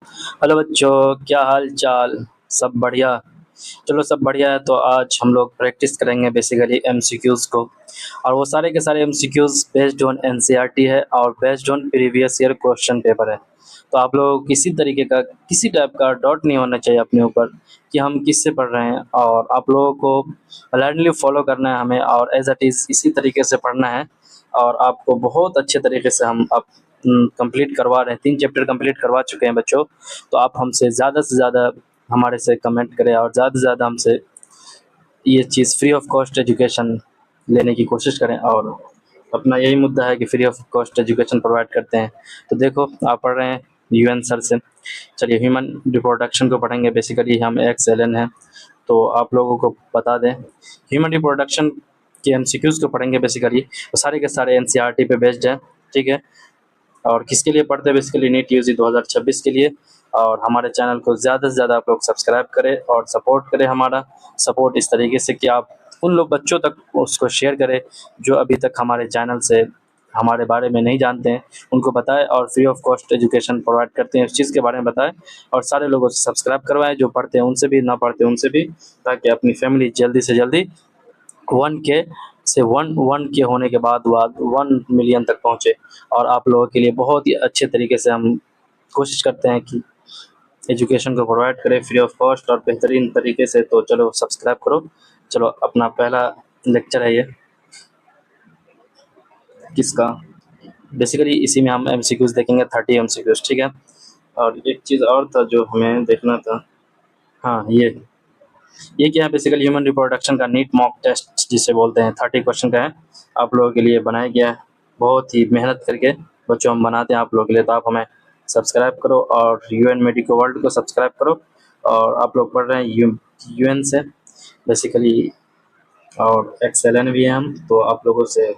Hello बच्चों, क्या हाल चाल। सब बढ़िया। चलो, सब बढ़िया है तो आज हम लोग प्रैक्टिस करेंगे बेसिकली एमसीक्यूज़ को। और वो सारे के सारे एमसीक्यूज़ बेस्ड ऑन एनसीईआरटी है और based on previous year question paper है। तो आप लोगों को किसी तरीके का किसी टाइप का डाउट नहीं होना चाहिए अपने ऊपर कि हम किससे पढ़ रहे हैं। और आप लोगों को ब्लाइंडली फॉलो करना है हमें और एज इट इज़ इसी तरीके से पढ़ना है। और आपको बहुत अच्छे तरीके से हम अब कंप्लीट करवा रहे हैं। 3 चैप्टर कंप्लीट करवा चुके हैं बच्चों। तो आप हमसे ज़्यादा से ज़्यादा हमारे से कमेंट करें और ज़्यादा से ज़्यादा हमसे ये चीज़ फ्री ऑफ कॉस्ट एजुकेशन लेने की कोशिश करें। और अपना यही मुद्दा है कि free of cost education provide करते हैं। तो देखो, आप पढ़ रहे हैं यूएन सर से। चलिए, ह्यूमन रिप्रोडक्शन को पढ़ेंगे। बेसिकली हम एक्सएलएन हैं, तो आप लोगों को बता दें ह्यूमन रिप्रोडक्शन के एमसीक्यूज़ को पढ़ेंगे। बेसिकली वो सारे के सारे एनसीईआरटी पे बेस्ड है, ठीक है। और किसके लिए पढ़ते हैं? बेसिकली नीट यूजी 2026 के लिए। और हमारे चैनल को ज़्यादा से ज़्यादा आप लोग सब्सक्राइब करें और सपोर्ट करें। हमारा सपोर्ट इस तरीके से कि आप उन लोग बच्चों तक उसको शेयर करें जो अभी तक हमारे चैनल से हमारे बारे में नहीं जानते हैं, उनको बताएं और free of cost education provide करते हैं, उस चीज़ के बारे में बताएं। और सारे लोगों से सब्सक्राइब करवाएं, जो पढ़ते हैं उनसे भी, ना पढ़ते उनसे भी, ताकि अपनी फैमिली जल्दी से जल्दी 1K से 1 के होने के बाद 1 मिलियन तक पहुँचे। और आप लोगों के लिए बहुत ही अच्छे तरीके से हम कोशिश करते हैं कि एजुकेशन को प्रोवाइड करें फ्री ऑफ कॉस्ट और बेहतरीन तरीके से। तो चलो, सब्सक्राइब करो। चलो, अपना पहला लेक्चर है ये किसका। बेसिकली इसी में हम एमसीक्यूज़ देखेंगे, 30 एमसीक्यूज़, ठीक है। और एक चीज़ और था जो हमें देखना था। हाँ, ये क्या है? बेसिकली ह्यूमन रिप्रोडक्शन का नीट मॉक टेस्ट जिसे बोलते हैं, 30 क्वेश्चन का है। आप लोगों के लिए बनाया गया है, बहुत ही मेहनत करके बच्चों हम बनाते हैं आप लोगों के लिए। तो आप हमें सब्सक्राइब करो और यूएन मेडिको वर्ल्ड को सब्सक्राइब करो। और आप लोग पढ़ रहे हैं यूएन से बेसिकली, और एक्सएलएन भी हैं हम। तो आप लोगों से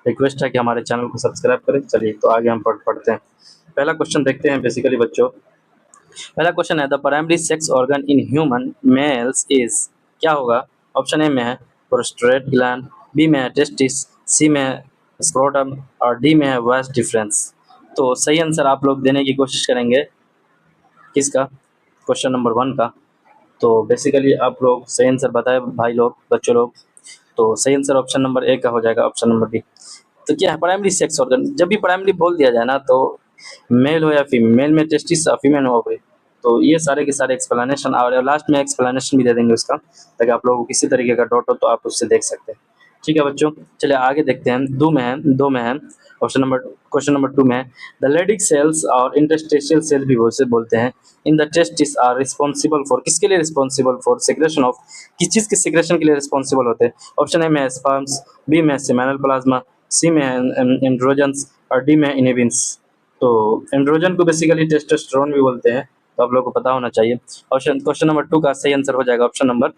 रिक्वेस्ट है कि हमारे चैनल को सब्सक्राइब करें। चलिए, तो आगे हम पढ़ते हैं। पहला क्वेश्चन देखते हैं बेसिकली बच्चों। पहला क्वेश्चन है, the primary sex organ in human mails is. क्या होगा? ऑप्शन ए में है प्रोस्टेट ग्लैंड, बी में है टेस्टिस, सी में है स्क्रोटम और डी में है वास्ट डिफरेंस। तो सही आंसर आप लोग देने की कोशिश करेंगे किसका? क्वेश्चन नंबर 1 का। तो बेसिकली आप लोग सही आंसर बताए भाई लोग, बच्चों लोग। तो सही आंसर ऑप्शन नंबर ए का हो जाएगा, ऑप्शन नंबर बी। तो क्या है प्राइमरी सेक्स ऑर्गन? जब भी प्राइमरी बोल दिया जाए ना, तो मेल हो या फीमेल, मेल में टेस्टिस और फीमेल हो गई। तो ये सारे के सारे एक्सप्लेनेशन, और लास्ट में एक्सप्लेनेशन भी दे देंगे उसका, ताकि आप लोगों को किसी तरीके का डाउट हो तो आप उससे देख सकते हैं। ठीक है बच्चों, चलिए आगे देखते हैं। दो में है ऑप्शन नंबर, क्वेश्चन नंबर 2 में है, द लेडिक सेल्स और इंटरस्टेशियल सेल भी उसे बोलते हैं, in the testis are responsible for. किसके लिए रिस्पॉन्सिबल? For secretion of. किस चीज़ के सिक्रेशन के लिए रिस्पॉन्सिबल होते हैं? ऑप्शन ए में स्पर्म्स, बी में सेमिनल प्लाज्मा, सी में एंड्रोजन्स और डी में इनेबिन्स। तो एंड्रोजन को बेसिकली टेस्टोस्टेरोन भी बोलते हैं, तो आप लोगों को पता होना चाहिए। ऑप्शन क्वेश्चन नंबर 2 का सही आंसर हो जाएगा ऑप्शन नंबर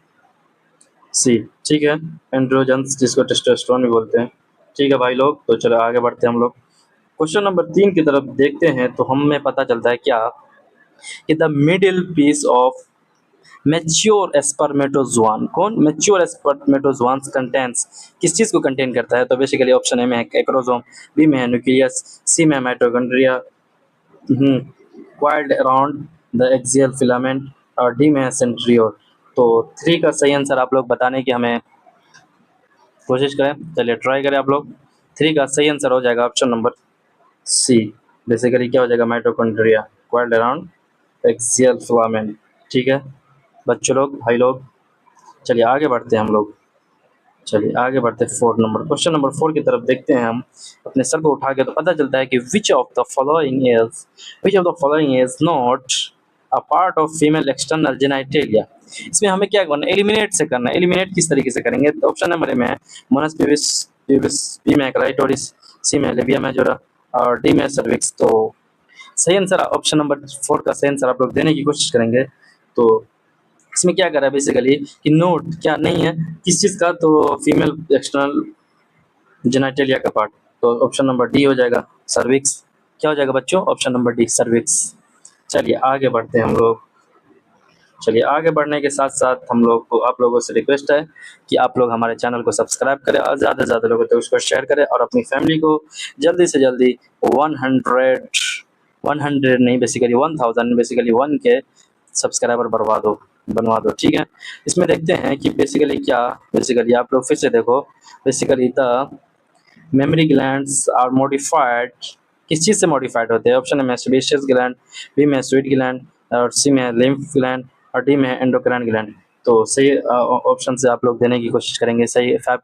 सी, ठीक है। एंड्रोजन्स जिसको टेस्टोस्टेरोन भी बोलते हैं। ठीक है भाई लोग, तो चलो आगे बढ़ते हैं हम लोग। क्वेश्चन नंबर 3 की तरफ देखते हैं, तो हमें पता चलता है क्या कि the middle piece of mature spermatozoan. कौन? Mature spermatozoan contents. किस चीज़ को कंटेन करता है? तो बेसिकली ऑप्शन ए में है एक्रोसोम, बी में है न्यूक्लियस, सी में है mitochondria coiled around the axial filament और डी में है सेंट्रियोल। तो 3 का सही आंसर आप लोग बताने की हमें कोशिश करें। चलिए ट्राई करें आप लोग। 3 का सही आंसर हो जाएगा ऑप्शन नंबर सी। बेसिकली क्या हो जाएगा? Mitochondria coiled around axial filament. ठीक है बच्चों लोग, भाई लोग, चलिए आगे बढ़ते हैं हम लोग। चलिए आगे बढ़ते हैं 4 नंबर, क्वेश्चन नंबर 4 की तरफ देखते हैं हम अपने सर को उठा के। तो पता चलता है कि विच of the following is not a part of female external genitalia. इसमें हमें क्या करना है? एलिमिनेट से करना है। एलिमिनेट किस तरीके से करेंगे? तो ऑप्शन नंबर ए में है मोनस पिविस, बी में क्लाइटोरिस, सी में लेबिया मेजोरा और डी में सर्विक्स। तो सही आंसर ऑप्शन नंबर 4 का सही आंसर आप लोग देने की कोशिश करेंगे। तो इसमें क्या करा है बेसिकली कि नोट क्या नहीं है किस चीज़ का? तो फीमेल एक्सटर्नल जेनाइटेलिया का पार्ट। तो ऑप्शन नंबर डी हो जाएगा, सर्विक्स। क्या हो जाएगा बच्चों? Option number D, cervix. चलिए आगे बढ़ते हैं हम लोग। चलिए आगे बढ़ने के साथ साथ हम लोग को, आप लोगों से रिक्वेस्ट है कि आप लोग हमारे चैनल को सब्सक्राइब करें और ज़्यादा से ज़्यादा लोगों तक उसको शेयर करें और अपनी फैमिली को जल्दी से जल्दी 100 100 नहीं, बेसिकली 1000, बेसिकली 1 के सब्सक्राइबर बनवा दो, ठीक है। इसमें देखते हैं कि बेसिकली आप लोग फिर से देखो, basically the mammary glands are modified, किस चीज़ से मॉडिफाइड होते हैं? ऑप्शन में सेबेशियस ग्लैंड, बी में स्वीट ग्लैंड, और सी में लिम्फ ग्लैंड, और डी में एंडोक्राइन ग्लैंड। तो सही ऑप्शन से आप लोग देने की कोशिश करेंगे। सही फैब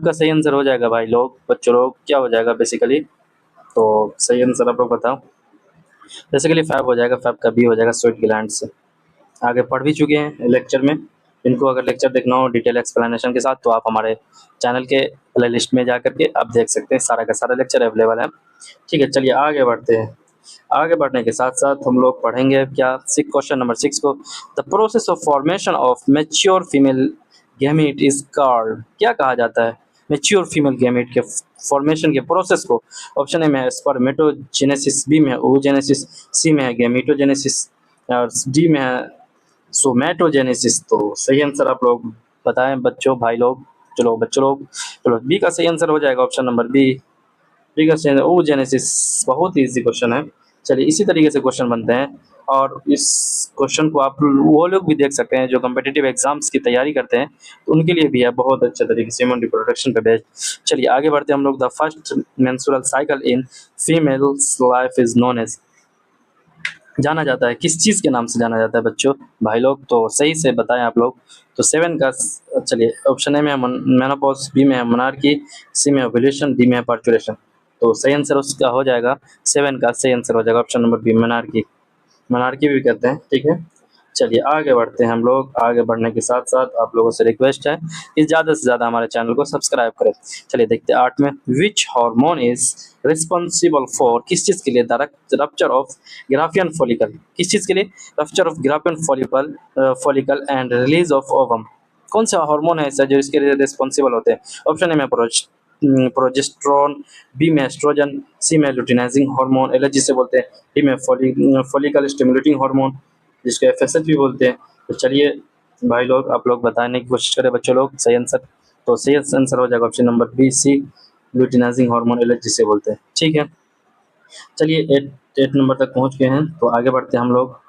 का सही आंसर हो जाएगा भाई लोग, बच्चों लोग, क्या हो जाएगा बेसिकली? तो सही आंसर आप लोग बताओ। बेसिकली फैब हो जाएगा, फैब का बी हो जाएगा, स्वीट ग्लैंड से। आगे पढ़ भी चुके हैं लेक्चर में। इनको अगर लेक्चर देखना हो डिटेल एक्सप्लेनेशन के साथ तो आप हमारे चैनल के प्ले लिस्ट में जा करके आप देख सकते हैं, सारा का सारा लेक्चर अवेलेबल है। ठीक है, चलिए आगे बढ़ते हैं। आगे बढ़ने के साथ साथ हम लोग पढ़ेंगे क्या, क्वेश्चन नंबर 6 को। The process of formation of mature female gamete is called, क्या कहा जाता है मैच्योर फीमेल गैमीट के फॉर्मेशन के प्रोसेस को? ऑप्शन ए में स्पर्मेटोजेनेसिस, बी में oogenesis, सी में है गैमीटोजेनेसिस, और डी में है सोमैटोजेनेसिस। तो सही आंसर आप लोग बताएं बच्चों, भाई लोग। चलो बच्चों लोग, चलो बी का सही आंसर हो जाएगा ऑप्शन नंबर बी का सही आंसर oogenesis। बहुत ही इजी क्वेश्चन है। चलिए इसी तरीके से क्वेश्चन बनते हैं, और इस क्वेश्चन को आप वो लोग भी देख सकते हैं जो कम्पिटिटिव एग्जाम्स की तैयारी करते हैं, तो उनके लिए भी है बहुत अच्छे तरीके से ह्यूमन रिप्रोडक्शन पे बेस्ड। चलिए आगे बढ़ते हैं हम लोग। The first menstrual cycle in females life is known as, जाना जाता है किस चीज़ के नाम से जाना जाता है बच्चों, भाई लोग? तो सही से बताएं आप लोग। तो 7 का चलिए ऑप्शन ए में है मेनोपॉज, बी में है मोनार्की, सी में ओव्यूलेशन, डी में है पार्चुरेशन। तो सही आंसर उसका हो जाएगा 7 का सही आंसर हो जाएगा option number B, menarche. Menarche भी कहते हैं, ठीक है। चलिए आगे बढ़ते हैं हम लोग। आगे बढ़ने के साथ साथ आप लोगों से रिक्वेस्ट है कि ज़्यादा से ज़्यादा हमारे चैनल को सब्सक्राइब करें। चलिए देखते हैं 8 में, which hormone is responsible for, किस चीज़ के लिए the rupture of Graafian follicle, किस चीज़ के लिए rupture of Graafian follicle and release of ovum? कौन सा हार्मोन है ऐसा जो इसके लिए रिस्पॉन्सिबल होते हैं? ऑप्शन ए में प्रोजेस्टेरोन, बी में एस्ट्रोजन, सी में लुटिनाइजिंग हार्मोन, एलर्जी से बोलते हैं, डी में फॉलिकल स्टिमुलेटिंग हार्मोन, जिसको एफएसएच भी बोलते हैं। तो चलिए भाई लोग, आप लोग बताने की कोशिश करें बच्चों लोग सही आंसर। तो सही आंसर हो जाएगा ऑप्शन नंबर बी, सी, लुटिनाइजिंग हार्मोन, एलर्जी से बोलते हैं, ठीक है। चलिए 8 नंबर तक पहुंच गए हैं, तो आगे बढ़ते हैं हम लोग।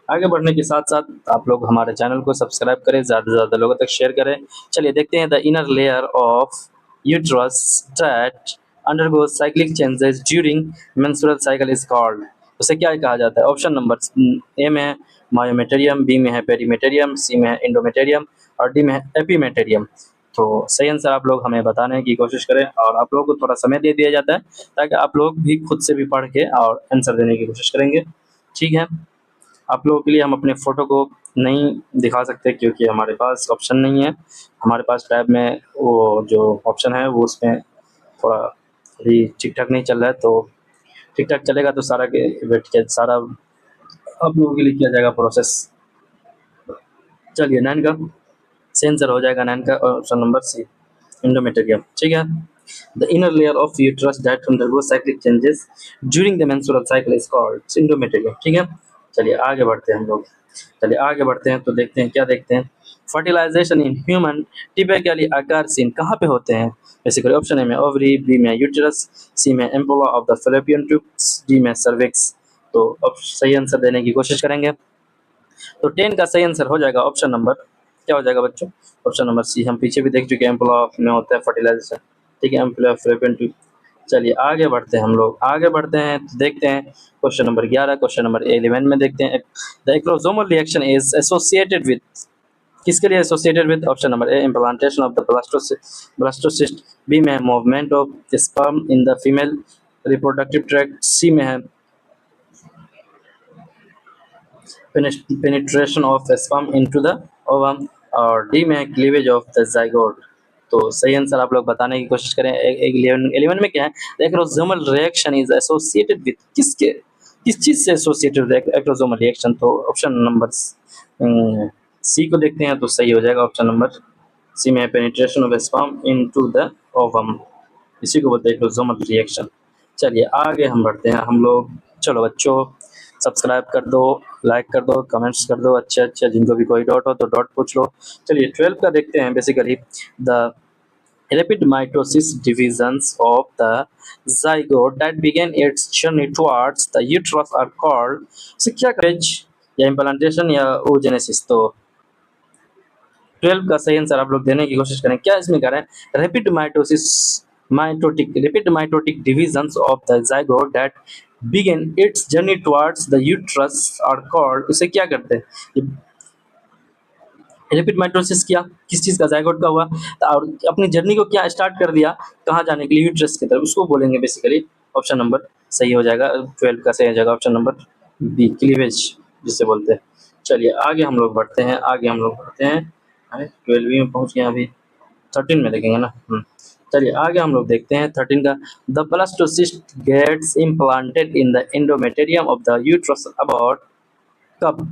आगे बढ़ने के साथ साथ आप लोग हमारे चैनल को सब्सक्राइब करें, ज़्यादा से ज़्यादा लोगों तक शेयर करें। चलिए देखते हैं, the inner layer of uterus that undergoes cyclic changes during menstrual cycle is called, उसे क्या कहा जाता है? ऑप्शन नंबर ए में है मायोमेटेरियम, बी में है पेरीमेटेरियम, सी में है इंडोमेटेरियम, और डी में है एपीमेटेरियम। तो सही आंसर आप लोग हमें बताने की कोशिश करें, और आप लोगों को थोड़ा समय दे दिया जाता है ताकि आप लोग भी खुद से भी पढ़ के और आंसर देने की कोशिश करेंगे, ठीक है। आप लोगों के लिए हम अपने फ़ोटो को नहीं दिखा सकते क्योंकि हमारे पास ऑप्शन नहीं है। हमारे पास टैब में वो जो ऑप्शन है वो उसमें थोड़ा अभी ठीक ठाक नहीं चल रहा है, तो ठीक ठाक चलेगा तो सारा के वेट के सारा आप लोगों के लिए किया जाएगा प्रोसेस। चलिए 9 का सेंसर हो जाएगा, 9 का ऑप्शन नंबर सी, इंडोमेटेरियम, ठीक है। The inner layer of uterus that undergoes cyclic changes during the menstrual cycle is called endometrium, ठीक है। चलिए आगे बढ़ते हैं हम लोग। चलिए आगे बढ़ते हैं, तो देखते हैं क्या देखते हैं। फर्टिलाइजेशन इन ह्यूमन टिपिकली आकार सीन कहाँ पे होते हैं? बेसिकली ऑप्शन ए में ओवरी, बी में यूटेरस, सी में ampulla of the fallopian tubes, D में सर्विक्स। तो अब सही आंसर देने की कोशिश करेंगे। तो 10 का सही आंसर हो जाएगा ऑप्शन नंबर, क्या हो जाएगा बच्चों? Option number C. हम पीछे भी देख चुके हैं एम्पुला में होता है फर्टिलाइजेशन, ठीक है, एम्पुला फैलोपियन ट्यूब। चलिए आगे बढ़ते हैं हम लोग। आगे बढ़ते हैं तो देखते हैं क्वेश्चन नंबर 11, क्वेश्चन नंबर 11 में देखते हैं, the acrosomal reaction is associated with, किसके लिए associated with? Option number A implantation of the blastocyst, B में movement of sperm in the female reproductive tract, C में है penetration of sperm into the ovum, और D में cleavage of the zygote. तो सही answer आप लोग बताने की कोशिश करें। 11 में क्या है? Acrosomal reaction is associated with, किस चीज से एसोसिएटेड विद एक्रोसोमल रिएक्शन? तो ऑप्शन नंबर सी को देखते हैं, तो सही हो जाएगा ऑप्शन नंबर सी में penetration of sperm into the ovum, इसी को बोलते हैं एक्रोसोमल रिएक्शन। चलिए आगे हम बढ़ते हैं हम लोग। चलो बच्चों, सब्सक्राइब कर दो, लाइक कर दो, कमेंट्स कर दो, अच्छे जिनको भी कोई डाउट हो तो डाउट पूछ लो। चलिए 12 का देखते हैं। Basically the Rapid mitosis divisions of the zygote that begin its journey towards the uterus are called, so क्या करेज या इम्प्लांटेशन या oogenesis। तो 12 का सही आंसर आप लोग देने की कोशिश करें। क्या इसमें कह रहे हैं rapid mitosis mitotic rapid mitotic divisions of the zygote that begin its journey towards the uterus are called, इसे क्या करते हैं रेपिड माइटोसिस किया किस चीज का जायगोट का हुआ और अपनी जर्नी को क्या स्टार्ट कर दिया कहाँ जाने के लिए यूट्रस की तरफ, उसको बोलेंगे बेसिकली ऑप्शन नंबर सही हो जाएगा। 12 का सही हो जाएगा ऑप्शन नंबर बी, क्लीवेज जिसे बोलते हैं। चलिए आगे हम लोग बढ़ते हैं, आगे हम लोग बढ़ते हैं। अरे 12 में पहुंच गए, अभी 13 में देखेंगे ना। चलिए आगे हम लोग देखते हैं 13 का। The blastocyst gets implanted in the endometrium of the uterus about कब।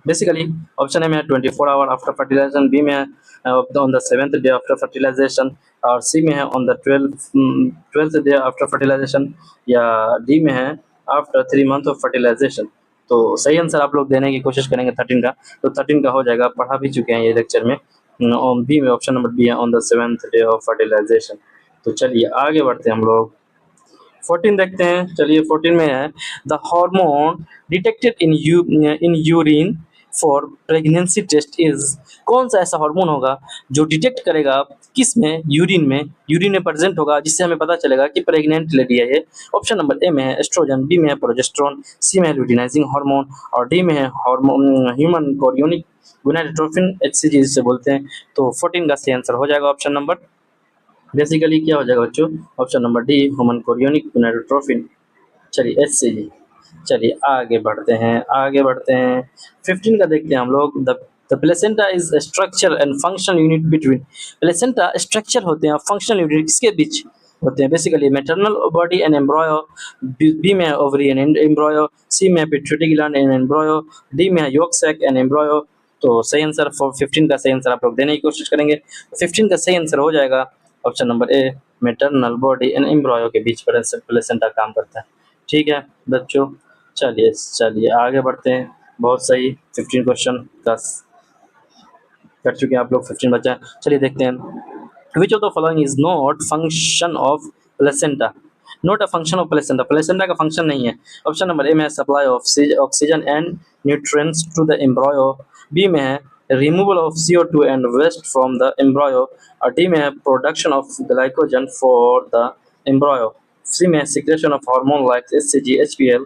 बेसिकली ऑप्शन ए में 24 आवर आफ्टर फर्टिलाइजेशन, बी में है on the 7th day after fertilization, और सी में है on the 12th day after fertilization, या D में है आफ्टर 3 मंथ ऑफ फर्टिलाइजेशन। तो सही आंसर आप लोग देने की कोशिश करेंगे 13 का, तो 13 का हो जाएगा, पढ़ा भी चुके हैं ये लेक्चर में। बी में ऑप्शन नंबर बी है on the 7th day of fertilisation. तो चलिए आगे बढ़ते हैं हम लोग 14 देखते हैं। चलिए 14 में है the hormone detected in urine for pregnancy test is, कौन सा ऐसा हार्मोन होगा जो डिटेक्ट करेगा किस में, यूरिन में प्रेजेंट होगा, जिससे हमें पता चलेगा कि प्रेग्नेंट लेडी है ये। ऑप्शन नंबर ए में है एस्ट्रोजन, बी में है प्रोजेस्टेरोन, सी में है लुटिनाइजिंग हार्मोन, और डी में है hormone human chorionic gonadotropin, HCG जिसे बोलते हैं। तो 14 का सही आंसर हो जाएगा ऑप्शन नंबर बेसिकली क्या हो जाएगा बच्चों, option number D human chorionic gonadotropin. चलिए एच से जी। चलिए आगे बढ़ते हैं, आगे बढ़ते हैं 15 का देखते हैं हम लोग। The placenta is structure and functional unit between, placenta structure होते हैं, फंक्शनल यूनिट किसके बीच होते हैं, basically maternal body and embryo, B में ओवरी एंड एम्ब्रॉयो, सी में pituitary gland and embryo, D में यॉक सैक एंड एम्ब्रॉयो। तो सही आंसर फॉर 15 का सही आंसर आप लोग देने की कोशिश करेंगे। 15 का सही आंसर हो जाएगा option number A, maternal body and embryo के बीच प्लेसेंटा काम करता है। ठीक है बच्चों, चलिए चलिए आगे बढ़ते हैं। बहुत सही, 15 क्वेश्चन 10 कर चुके हैं आप लोग, 15 बचा है। चलिए देखते हैं which of the following is not function of placenta, not a function of placenta, placenta का फंक्शन नहीं है। ऑप्शन नंबर ए में supply of oxygen and nutrients to the embryo, B में है removal of CO2 and waste from the embryo, और D में है production of glycogen for the embryo, C में secretion of hormone like HCG, HPL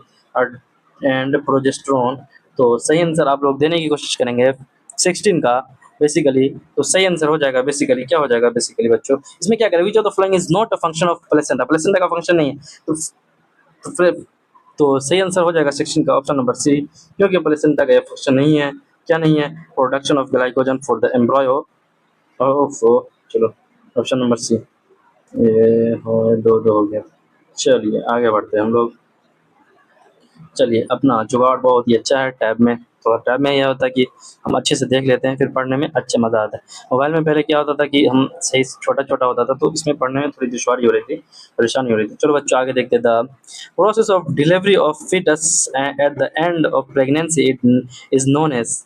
and progesterone. तो सही answer आप लोग देने की कोशिश करेंगे 16 का बेसिकली। तो सही आंसर हो जाएगा बेसिकली, क्या हो जाएगा बेसिकली बच्चों, इसमें क्या करें, विच of the following is not a function of placenta, placenta का फंक्शन नहीं है। तो फिर तो सही आंसर हो जाएगा 16 का ऑप्शन नंबर सी, क्योंकि प्लेसेंटा का फंक्शन नहीं है। क्या नहीं है, production of glycogen for the embryo of, चलो ऑप्शन नंबर सी, ये हो दो हो गया। चलिए आगे बढ़ते हैं हम लोग। चलिए अपना जुगाड़ बहुत ही अच्छा है टैब में, तो टैब में यह होता है कि हम अच्छे से देख लेते हैं, फिर पढ़ने में अच्छा मज़ा आता है। मोबाइल में पहले क्या होता था कि हम सही छोटा छोटा होता था, तो इसमें पढ़ने में थोड़ी दुश्वारी हो रही थी, परेशानी हो रही थी। चलो बच्चों आगे देखते हैं। The process of delivery of foetus at the end of pregnancy is known as,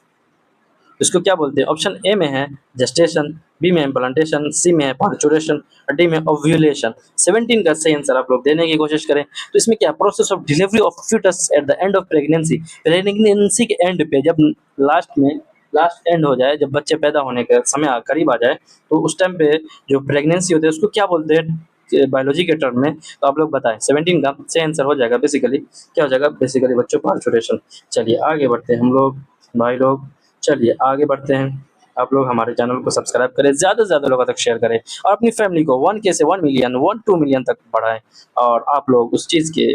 इसको क्या बोलते हैं। ऑप्शन ए में है जेस्टेशन, बी में इम्प्लांटेशन, सी में है पार्चुरेशन, और डी में ओव्यूलेशन। 17 का सही आंसर आप लोग देने की कोशिश करें। तो इसमें क्या, process of delivery of foetus at the end of pregnancy, pregnancy के एंड पे, जब लास्ट एंड हो जाए, जब बच्चे पैदा होने का समय करीब आ जाए, तो उस टाइम पे जो प्रेगनेंसी होती है उसको क्या बोलते हैं बायोलॉजी के टर्म में, तो आप लोग बताएं। 17 का सही आंसर हो जाएगा बेसिकली, क्या हो जाएगा बेसिकली बच्चों, पार्चुरेशन। चलिए आगे बढ़ते हैं हम लोग भाई लोग, चलिए आगे बढ़ते हैं। आप लोग हमारे चैनल को सब्सक्राइब करें, ज़्यादा से ज़्यादा लोगों तक शेयर करें, और अपनी फैमिली को 1K से 1 मिलियन 1-2 मिलियन तक बढ़ाएं। और आप लोग उस चीज़ के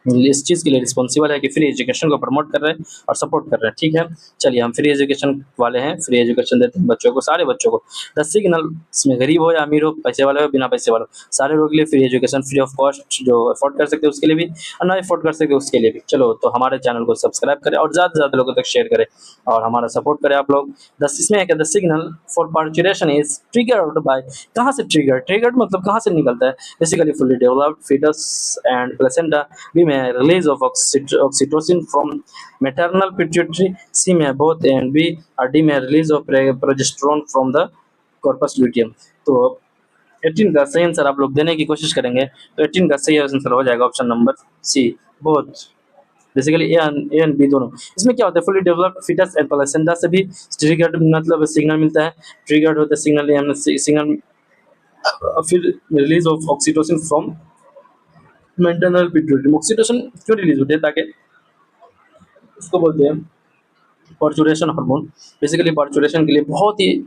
इस चीज़ के लिए रिस्पॉन्सिबल है कि फ्री एजुकेशन को प्रमोट कर रहे हैं और सपोर्ट कर रहे हैं। ठीक है, चलिए हम फ्री एजुकेशन वाले हैं, फ्री एजुकेशन देते हैं बच्चों को, सारे बच्चों को। द सिग्नल, इसमें गरीब हो या अमीर हो, पैसे वाले हो बिना पैसे वाले हो, सारे लोगों के लिए free education, free of cost, जो अफोर्ड कर सकते हैं उसके लिए भी, और ना अफोर्ड कर सकते उसके लिए भी। चलो तो हमारे चैनल को सब्सक्राइब करें और ज़्यादा से ज़्यादा लोगों तक शेयर करें और हमारा सपोर्ट करें आप लोग। इसमें है कि the signal for parturition is triggered by, कहाँ से ट्रिगर्ड मतलब कहाँ से निकलता है, basically fully developed foetus and placenta, B में release of oxytocin from maternal pituitary, C में बोथ एंड बी, और डी में release of progesterone from the corpus luteum. तो 18 का सही आंसर आप लोग देने की कोशिश करेंगे तो 18 का सही आंसर हो जाएगा option number C, both. Basically A and B दोनों। इसमें क्या होता है, fully developed foetus and placenta से भी ट्रिगर्ड मतलब सिग्नल मिलता है, ट्रिगर्ड होता है सिग्नल, हमने सिग्नल फिर release of oxytocin from maternal pituitary. Oxytocin क्यों रिलीज होती है, ताकि उसको बोलते हैं पार्चुरेशन हार्मोन। बेसिकली पार्चुरेशन के लिए बहुत ही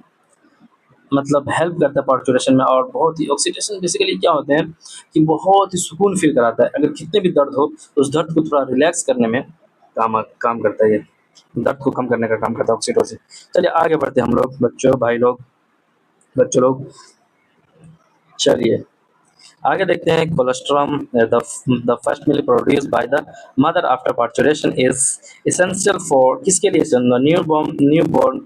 मतलब हेल्प करता है पार्चुरेशन में, और बहुत ही ऑक्सीडेशन बेसिकली क्या होते हैं कि बहुत ही सुकून फील कराता है। अगर कितने भी दर्द हो तो उस दर्द को थोड़ा रिलैक्स करने में काम काम करता है, ये दर्द को कम करने का काम करता है ऑक्सीटोसिन। चलिए आगे बढ़ते हैं हम लोग, बच्चों भाई लोग बच्चों लोग। चलिए आगे देखते हैं colostrum. The first milk produce by the mother after parturition is essential for किसके लिए, न्यू बॉर्न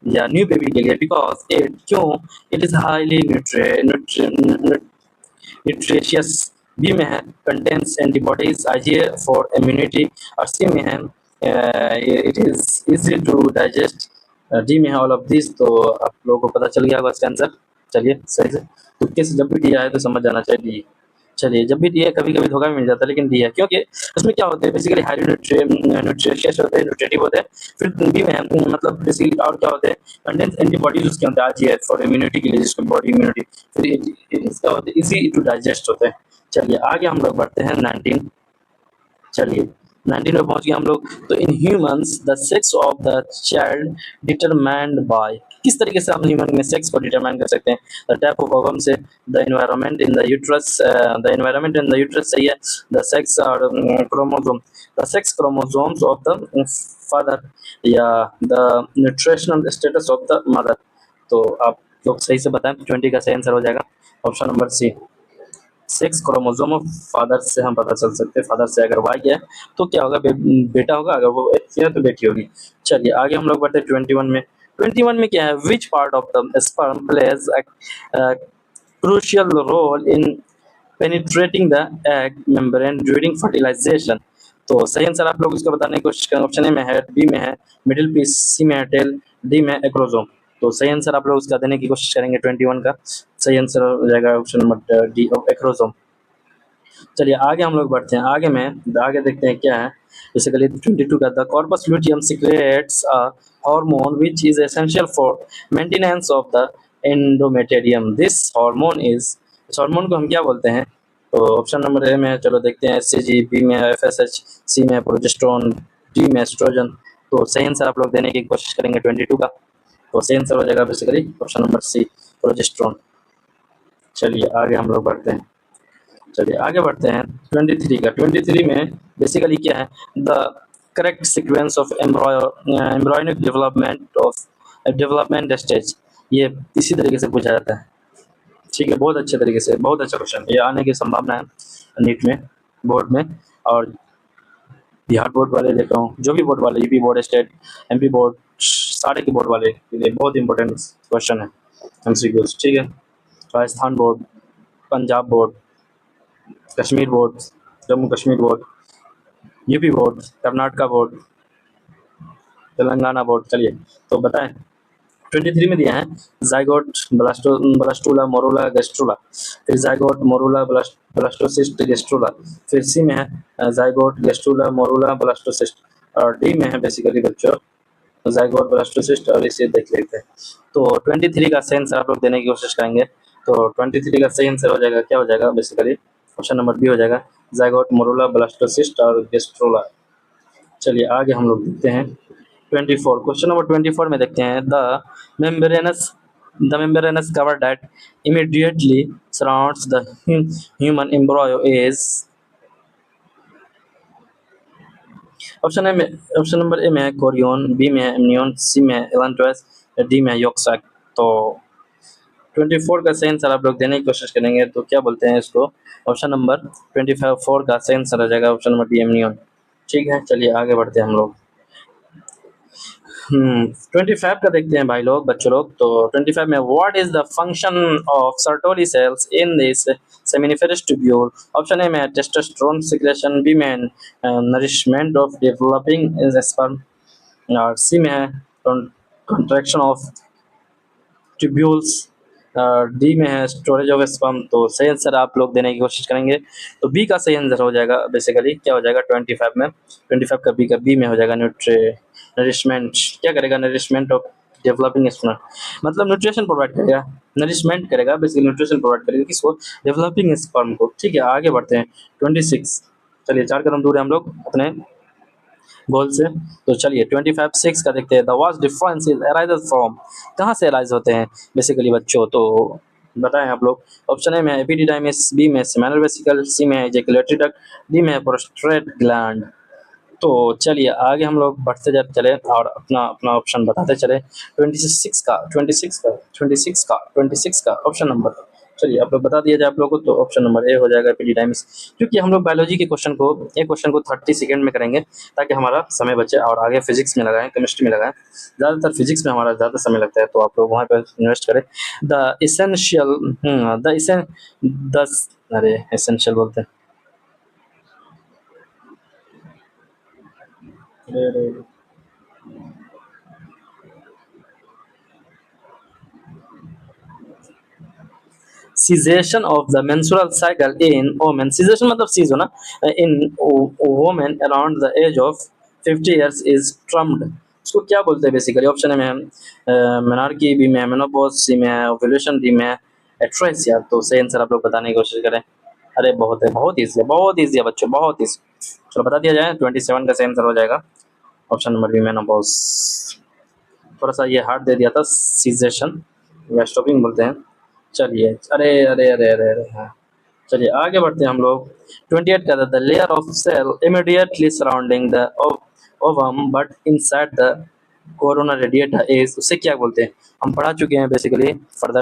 या न्यू बेबी के लिए, बिकॉज इट क्यों, it is highly nutritious. B में है contains antibodies IgA for immunity, और सी में है it is easy to digest, D में है ऑल ऑफ दिस। तो आप लोगों को पता चल गया होगा इसका आंसर। चलिए सही से तुक्के से जब भी दिया है तो समझ जाना चाहिए डी। चलिए जब भी डी है कभी कभी धोखा भी मिल जाता है, लेकिन डी है क्योंकि उसमें क्या होते हैं बेसिकली हाईली न्यूट्रिशियस होते हैं, न्यूट्रिटिव होते हैं। फिर बी में मतलब बेसिकली और क्या होते हैं, कंटेंस एंटीबॉडीज उसके अंदर आती है फॉर इम्यूनिटी के लिए, जिसको बॉडी इम्यूनिटी। फिर इसका होता है इजी टू डाइजेस्ट होते हैं। चलिए आगे हम लोग बढ़ते हैं 19। चलिए 19 में पहुंच गए हम लोग। तो in humans the sex of the child determined by, किस तरीके से हम ह्यूमन में सेक्स को डिटरमाइन कर सकते हैं, द टाइप ऑफ ओवम से, the environment in the uterus, the environment in the uterus सही है, द सेक्स और chromosome, the sex chromosomes of the father, या the nutritional status of the mother. तो आप लोग सही से बताएं, 20 का सही आंसर हो जाएगा option number C, sex chromosome of father से हम पता चल सकते हैं। फादर से अगर वाई है तो क्या होगा, बेटा होगा, अगर वो एक्स है तो बेटी होगी। चलिए आगे हम लोग बढ़ते हैं 21 में। 21 में क्या है, which part of the sperm plays crucial role in penetrating the egg membrane during fertilisation. तो सही आंसर आप लोग इसको बताने की कोशिश करें। ऑप्शन ए में है, बी में है मिडिल पीस, सी में है टेल, डी में एक्रोजोम। तो सही आंसर आप लोग उसका देने की कोशिश करेंगे 21 का। सही आंसर हो जाएगा ऑप्शन नंबर डी एक्रोजोम। चलिए आगे हम लोग बढ़ते हैं, आगे देखते हैं क्या है। बेसिकली 22 का, the corpus luteum secretes a hormone which is essential for maintenance of the endometrium, this hormone is, इस हार्मोन को हम क्या बोलते हैं। तो ऑप्शन नंबर ए में है, चलो देखते हैं एचसीजी, बी में है एफएसएच, सी में है प्रोजेस्टेरोन, डी में एस्ट्रोजन। तो सही आंसर आप लोग देने की कोशिश करेंगे 22 का। तो सही आंसर हो जाएगा basically option number C, progesterone. चलिए आगे हम लोग बढ़ते हैं। चलिए आगे बढ़ते हैं 23 का। 23 में बेसिकली क्या है, the correct sequence of embryonic development of development stage, ये इसी तरीके से पूछा जाता है। ठीक है, बहुत अच्छे तरीके से, बहुत अच्छा क्वेश्चन, ये आने की संभावना है नीट में, बोर्ड में। और बिहार बोर्ड वाले देख रहा हूँ, जो भी बोर्ड वाले, UP board, state, MP board, सारे के बोर्ड वाले के लिए बहुत इंपॉर्टेंट क्वेश्चन है एमसीक्यूज। ठीक है, Rajasthan board, Punjab board, Kashmir board, Jammu Kashmir board, UP board, Karnataka board, Telangana board. चलिए तो बताएं 23 में दिया है जाइगोट ब्लास्टुला मोरुला गेस्ट्रुला, फिर जाइगोट मोरुला ब्लास्टोसिस्ट गेस्ट्रुला, फिर सी में है जाइगोट गेस्ट्रुला मोरुला ब्लास्टोसिस्ट, और डी में है बेसिकली बच्चों जाइगोट ब्लास्टोसिस्ट। और इसे देख लेते हैं। तो 23 का सही आंसर आप लोग देने की कोशिश करेंगे। तो 23 का सही आंसर हो जाएगा, क्या हो जाएगा बेसिकली ऑप्शन नंबर बी हो जाएगा, जाइगोट मोरुला ब्लास्टोसिस्ट और गेस्ट्रोला। चलिए आगे हम लोग देखते हैं 24, क्वेश्चन नंबर 24 में देखते हैं, membranous membranous cover that immediately surrounds the human embryo is, option number A में है कोरियन, बी में है एमनियन, सी में है एलांटोस, डी में है योक्साक। तो 24 का सही आंसर आप लोग देने की कोशिश करेंगे तो क्या बोलते हैं इसको, ऑप्शन नंबर 24 का सही आंसर हो जाएगा ऑप्शन नंबर डी एमनियन। ठीक है, चलिए आगे बढ़ते हैं हम लोग। 25 का देखते हैं भाई लोग बच्चों लोग। तो 25 में what is the function of Sertoli cells in this seminiferous tubule. Option A में टेस्टोस्टेरोन सिक्रेशन, बी में नरिशमेंट ऑफ डेवलपिंग स्पर्म, और सी में है कंट्रैक्शन ऑफ ट्यूब्यूल्स, डी में है स्टोरेज ऑफ स्पर्म, तो सही आंसर आप लोग देने की कोशिश करेंगे। तो बी का सही आंसर हो जाएगा बेसिकली, क्या हो जाएगा 25 में, 25 का बी में हो जाएगा नरिशमेंट। क्या करेगा? नरिशमेंट ऑफ डेवलपिंग स्पर्म, मतलब न्यूट्रिशन प्रोवाइड करेगा, नरिशमेंट करेगा बेसिकली, न्यूट्रिशन प्रोवाइड करेगा किसको? डेवलपिंग स्पर्म को। ठीक है, आगे बढ़ते हैं 26। चलिए 4 कदम दूर है हम लोग अपने गोल से। तो चलिए 25/6 का देखते हैं। The vast difference is arises from, कहाँ से अराइज होते हैं बेसिकली बच्चों? तो बताएं आप लोग। ऑप्शन ए में एपिडिडाइमिस, बी में सेमिनल वेसिकल, सी में एजेकुलेटरी डक्ट, डी में प्रोस्टेट ग्लैंड। तो चलिए आगे हम लोग बढ़ते जाते चले और अपना अपना ऑप्शन बताते चले। 26 का ऑप्शन नंबर, चलिए आप लोग बता दिया जाए आप लोगों को। तो ऑप्शन नंबर ए हो जाएगा एपिडिडाइमिस, क्योंकि हम लोग बायोलॉजी के क्वेश्चन को, एक क्वेश्चन को 30 सेकंड में करेंगे ताकि हमारा समय बचे, और आगे फिजिक्स में लगाएं, केमिस्ट्री में लगाएं। ज़्यादातर फिजिक्स में हमारा ज़्यादा समय लगता है, तो आप लोग वहाँ पर इन्वेस्ट करें। द इसेंशियल द इसें द अरे एसेंशियल बोलते हैं। अरे, cessation of the menstrual cycle in women, cessation मतलब सीज होना, in women around the age of 50 years is termed, उसको क्या बोलते हैं बेसिकली? ऑप्शन में मेनार्की, बी में मेनोपॉज, सी में ओव्यूलेशन, डी में एट्रेसिया। तो सही आंसर आप लोग बताने की कोशिश करें। अरे बहुत है, बहुत ईजी है बच्चों, बहुत ईजी। चलो बता दिया जाए, 27 का सही आंसर हो जाएगा ऑप्शन नंबर बी मेनोपॉज। थोड़ा सा ये हार्ड दे दिया था, सीजेशन या स्टॉपिंग बोलते हैं। चलिए अरे अरे अरे अरे अरे हाँ, चलिए आगे बढ़ते हैं हम लोग। 28 का the layer of cell immediately surrounding the ovum but inside the corona radiata is, उससे क्या बोलते हैं? हम पढ़ा चुके हैं बेसिकली फर्दर।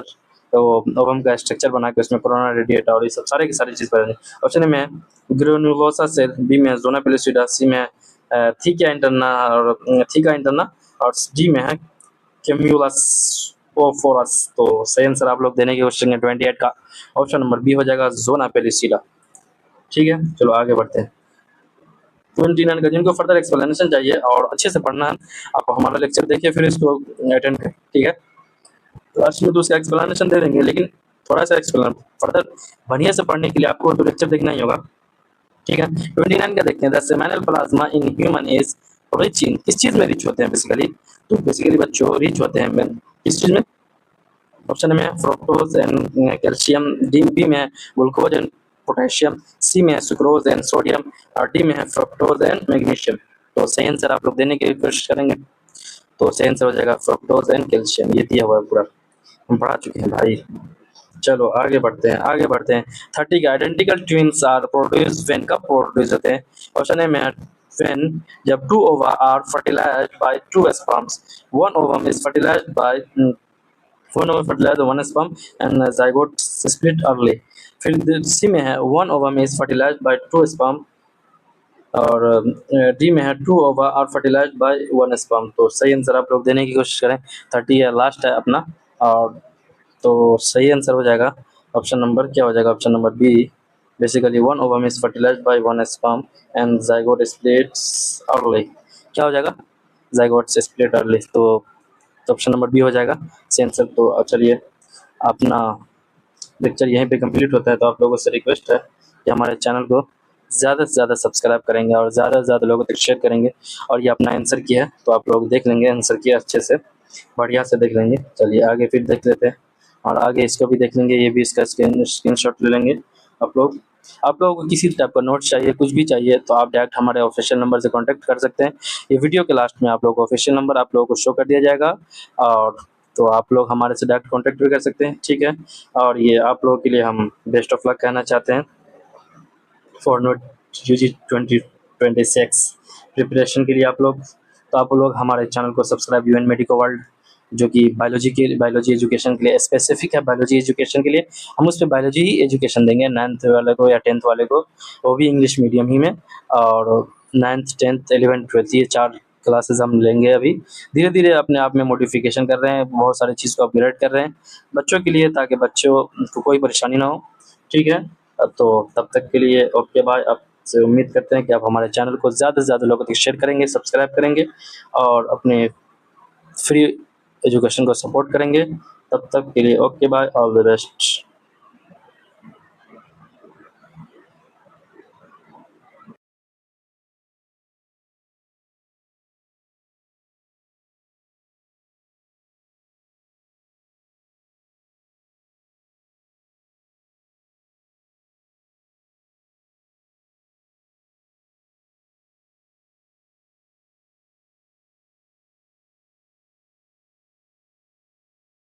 तो ओवम का स्ट्रक्चर बना के उसमें कोरोना रेडिएटा और ये सब सारे की सारी चीज़ पढ़। ऑप्शन में ग्रेनुलोसा सेल, बी में जोना पेलिसिडा, सी में थीका इंटरना और थीका इंटरना, और डी में है क्यूमुलस ओफोरस। तो सही आंसर आप लोग देने की कोशिश करेंगे 28 का ऑप्शन नंबर बी हो जाएगा जोना पेलिसिडा। ठीक है, चलो आगे बढ़ते हैं। 29 का जिनको फर्दर एक्सप्लेनेशन चाहिए और अच्छे से पढ़ना है, आप हमारा लेक्चर देखिए फिर इसको अटेंड करें। ठीक है, तो लास्ट में तो उसका एक्सप्लेनेशन दे देंगे, लेकिन थोड़ा सा एक्सप्लेन फर्दर बढ़िया से पढ़ने के लिए आपको तो लेक्चर देखना ही होगा। ठीक है, 29 का देखते हैं। The seminal plasma in human is rich in, किस चीज में रिच होते हैं बेसिकली? तो बेसिकली बच्चों रिच होते हैं किस चीज में? ऑप्शन में fructose and calcium, D B में ग्लूकोज एंड पोटेशियम, सी में सुक्रोज एंड सोडियम, और डी में है फ्रुक्टोज एंड मैग्नीशियम। तो सही आंसर आप लोग देने की कोशिश करेंगे। तो सही आंसर हो जाएगा फ्रुक्टोज एंड कैल्शियम, ये दिया हुआ है पूरा, हम पढ़ा चुके हैं भाई। चलो आगे बढ़ते हैं, आगे बढ़ते हैं। 30 के identical twins are produce when, कब प्रोड्यूस होते हैं? ऑप्शन ए में व्हेन, जब two ova are fertilised by two sperms, one ovum is fertilised by one ovum fertilised one sperm and zygote split early. फिर सी में है one ovum is fertilised by two sperm, और D में है two ova are fertilised by one sperm. तो सही answer आप लोग देने की कोशिश करें। 30 है, लास्ट है अपना, और तो सही आंसर हो जाएगा ऑप्शन नंबर, क्या हो जाएगा option number B, basically one ovum is fertilised by one sperm and zygote splits early. क्या हो जाएगा? जाइगोट से स्प्लिट अर्ली। तो ऑप्शन नंबर बी हो जाएगा सही आंसर। तो चलिए अपना लेक्चर यहीं पे कंप्लीट होता है। तो आप लोगों से रिक्वेस्ट है कि हमारे चैनल को ज़्यादा से ज़्यादा सब्सक्राइब करेंगे और ज़्यादा से ज़्यादा लोगों तक शेयर करेंगे। और ये अपना आंसर किया है तो आप लोग देख लेंगे, आंसर किया अच्छे से, बढ़िया से देख लेंगे। चलिए आगे फिर देख लेते हैं, और आगे इसको भी देख लेंगे, ये भी इसका स्क्रीनशॉट ले लेंगे आप लोग। आप लोगों को किसी टाइप का नोट्स चाहिए, कुछ भी चाहिए, तो आप डायरेक्ट हमारे ऑफिशियल नंबर से कांटेक्ट कर सकते हैं। ये वीडियो के लास्ट में आप लोगों को ऑफिशियल नंबर आप लोगों को शो कर दिया जाएगा, और तो आप लोग हमारे से डायरेक्ट कांटेक्ट भी कर सकते हैं। ठीक है, और ये आप लोगों के लिए हम बेस्ट ऑफ लक कहना चाहते हैं फॉर नोट UG 2026 प्रिपरेशन के लिए आप लोग। तो आप लोग हमारे चैनल को सब्सक्राइब, UN मेडिको वर्ल्ड, जो कि बायोलॉजी एजुकेशन के लिए स्पेसिफिक है, बायोलॉजी एजुकेशन के लिए हम उस पर बायोलॉजी ही एजुकेशन देंगे 9th वाले को या 10th वाले को, वो भी इंग्लिश मीडियम ही में। और 9th 10th 11th 12th ये 4 क्लासेस हम लेंगे। अभी धीरे धीरे अपने आप में मॉडिफिकेशन कर रहे हैं, बहुत सारी चीज़ को अपग्रेड कर रहे हैं बच्चों के लिए, ताकि बच्चों को कोई परेशानी ना हो। ठीक है, तो तब तक के लिए ओके बाय। आपसे उम्मीद करते हैं कि आप हमारे चैनल को ज़्यादा से ज़्यादा लोगों तक शेयर करेंगे, सब्सक्राइब करेंगे और अपने फ्री एजुकेशन को सपोर्ट करेंगे। तब तक के लिए okay bye, all the best.